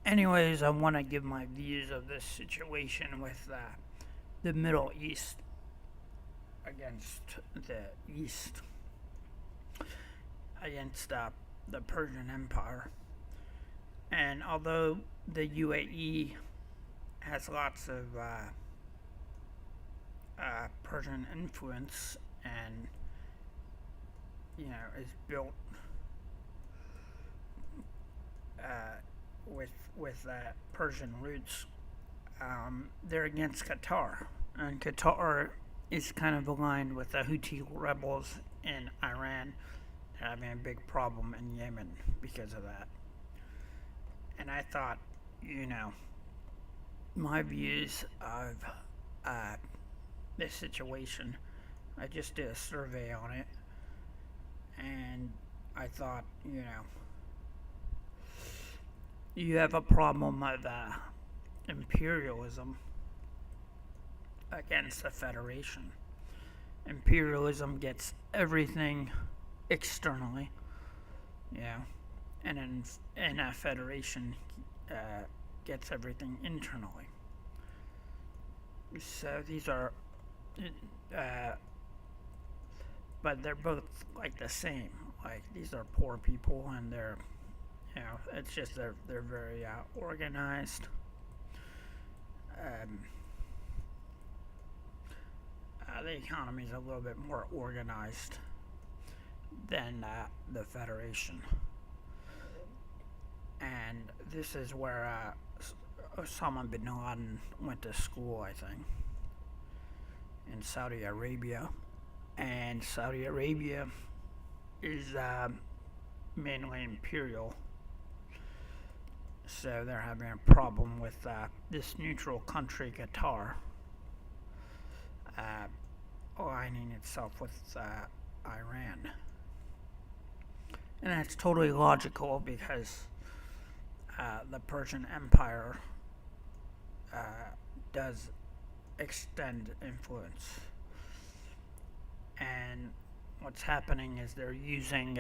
Anyways, I want to give my views of this situation with the Middle East against the East, against the Persian Empire. And although the UAE has lots of Persian influence and is built with Persian roots, they're against Qatar, and Qatar is kind of aligned with the Houthi rebels in Iran, having a big problem in Yemen because of that. And I thought, my views of this situation, I just did a survey on it, and I thought, you have a problem of imperialism against a federation. Imperialism gets everything externally, and in a federation gets everything internally. So these are, but they're both like the same. Like these are poor people, and they're, it's just they're very organized. The economy is a little bit more organized than the Federation. And this is where Osama bin Laden went to school, I think, in Saudi Arabia. And Saudi Arabia is mainly imperial. So they're having a problem with this neutral country, Qatar, aligning itself with Iran. And that's totally logical because the Persian Empire does extend influence. And what's happening is they're using,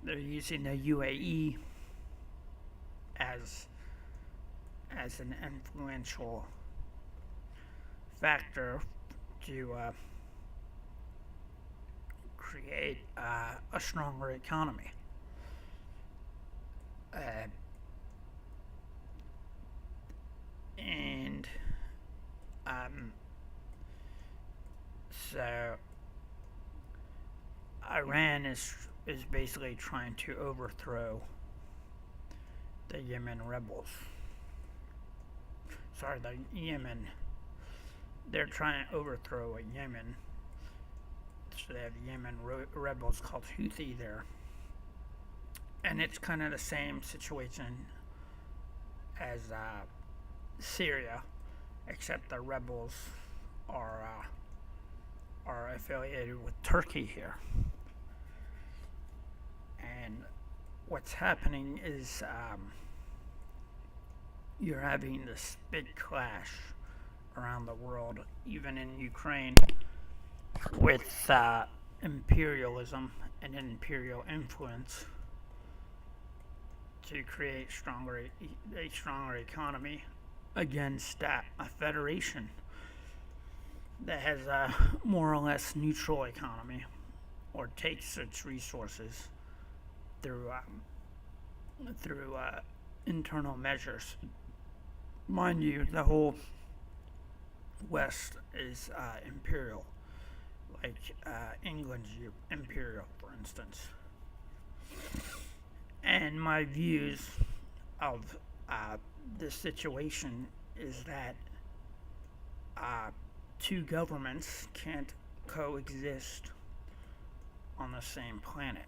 they're using the UAE as an influential factor to create a stronger economy. And so Iran is basically trying to overthrow the Yemen rebels. Sorry, the Yemen. They're trying to overthrow Yemen. So they have Yemen rebels called Houthi there. And it's kind of the same situation as Syria, except the rebels are affiliated with Turkey here. And what's happening is you're having this big clash around the world, even in Ukraine, with imperialism and imperial influence to create a stronger economy against a federation that has a more or less neutral economy, or takes its resources through internal measures. Mind you, the whole West is imperial, like England's imperial, for instance. And my views of this situation is that two governments can't coexist on the same planet.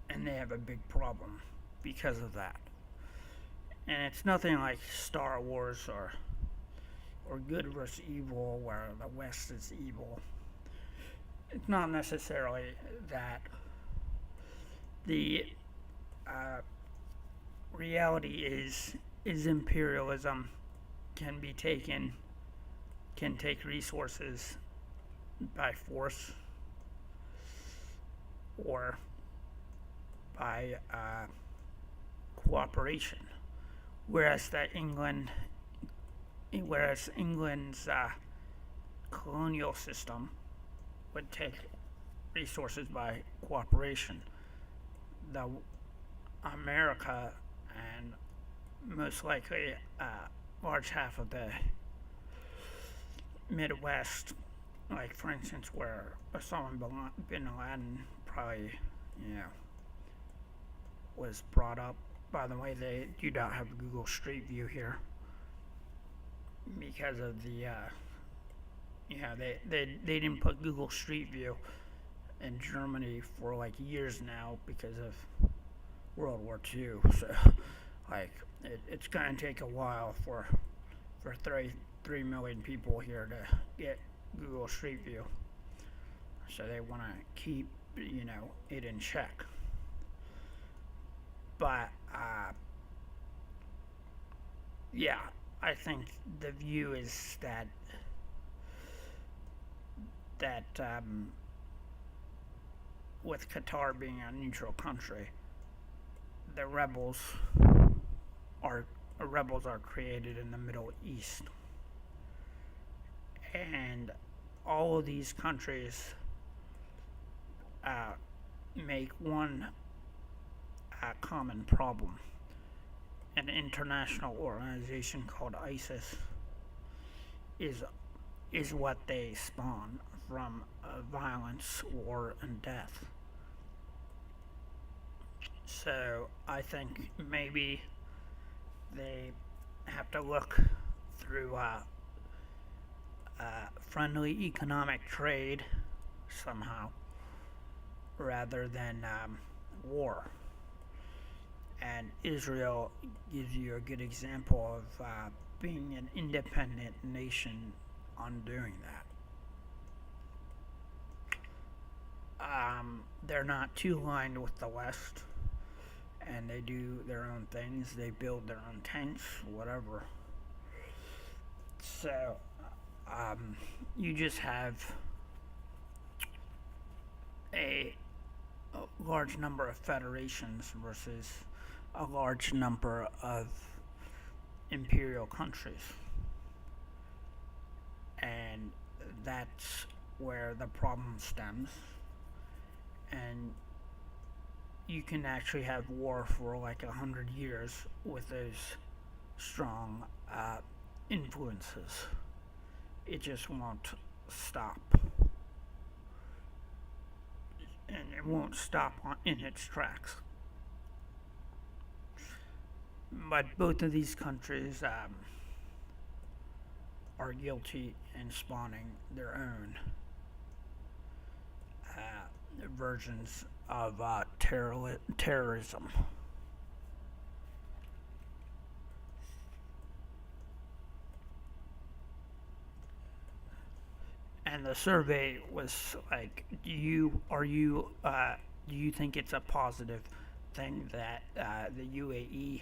And they have a big problem because of that. And it's nothing like Star Wars or good versus evil, where the West is evil. It's not necessarily that. The reality is imperialism can take resources by force, or by cooperation, whereas England's colonial system would take resources by cooperation. The America and most likely large half of the Midwest, like for instance, where Osama bin Laden probably, was brought up. By the way, they do not have Google Street View here because of the, they didn't put Google Street View in Germany for like years now because of World War II. So, like, it's gonna take a while for 3 million people here to get Google Street View. So they want to keep, it in check. But, yeah, I think the view is that with Qatar being a neutral country, the rebels are created in the Middle East, and all of these countries make one common problem. An international organization called ISIS is what they spawn from violence, war, and death. So I think maybe they have to look through friendly economic trade somehow rather than war. And Israel gives you a good example of being an independent nation on doing that. They're not too aligned with the West, and they do their own things. They build their own tanks, whatever. So, you just have a large number of federations versus a large number of imperial countries. And that's where the problem stems. And you can actually have war for like 100 years with those strong influences. It just won't stop. And it won't stop in its tracks. But both of these countries are guilty in spawning their own versions of terrorism. And the survey was like, do you think it's a positive thing that the UAE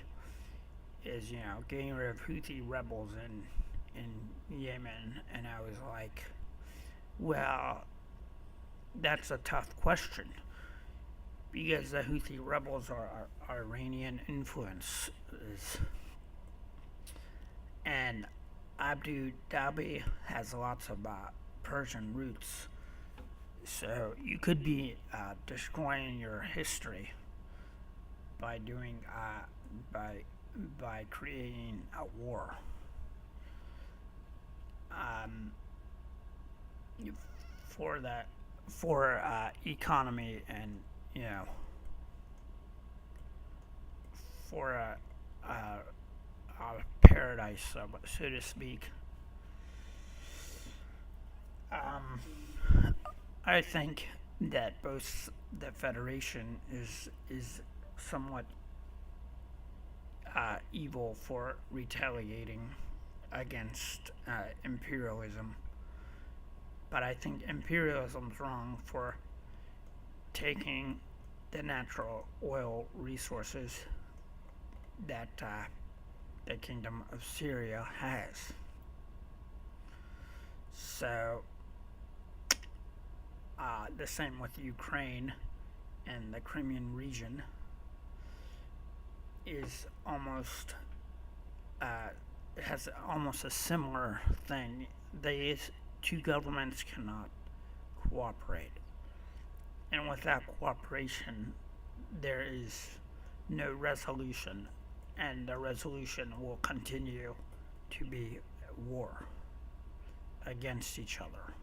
is getting rid of Houthi rebels in Yemen? And I was like, well, that's a tough question because the Houthi rebels are Iranian influences, and Abu Dhabi has lots of Persian roots. So you could be destroying your history by doing by creating a war. For economy and for a paradise, so to speak. I think that both the Federation is somewhat evil for retaliating against imperialism, but I think imperialism's wrong for taking the natural oil resources that the Kingdom of Syria has. So, the same with Ukraine and the Crimean region. is almost has almost a similar thing. These two governments cannot cooperate, and without cooperation, there is no resolution, and the resolution will continue to be war against each other.